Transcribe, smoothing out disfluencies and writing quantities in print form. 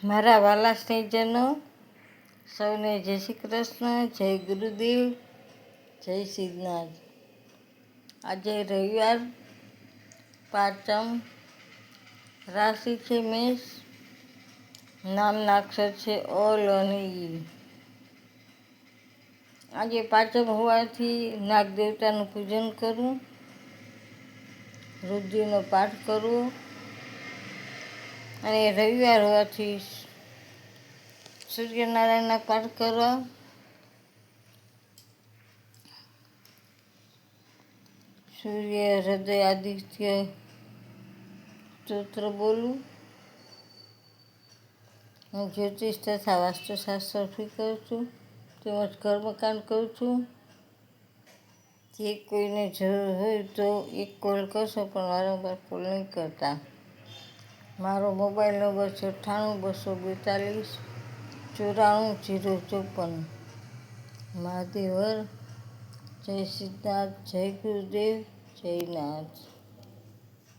મારા વાલા સ્નેહીજનો, સૌને જય શ્રી કૃષ્ણ, જય ગુરુદેવ, જય સિદ્ધનાથ. આજે રવિવાર, પાંચમ, રાશિ છે મેષ, નામના અક્ષર છે ઓલ અને ઈ. આજે પાંચમ હોવાથી નાગ દેવતાનું પૂજન કરવું, રુદ્રનો પાઠ કરવો અને રવિવાર હોવાથી સૂર્યનારાયણના પાઠ કરવા, સૂર્ય હૃદય આદિત્ય સ્તોત્ર બોલવું. હું જ્યોતિષ તથા વાસ્તુશાસ્ત્ર કરું છું, તેમજ કર્મકાંડ કરું છું. જે કોઈને જરૂર હોય તો એક કોલ કરશો, પણ વારંવાર કોલ નહીં કરતા. મારો મોબાઈલ નંબર છે 98-242-94-054. મહાદેવ હર. જય સિદ્ધનાથ, જય ગુરુદેવ, જય નાથ.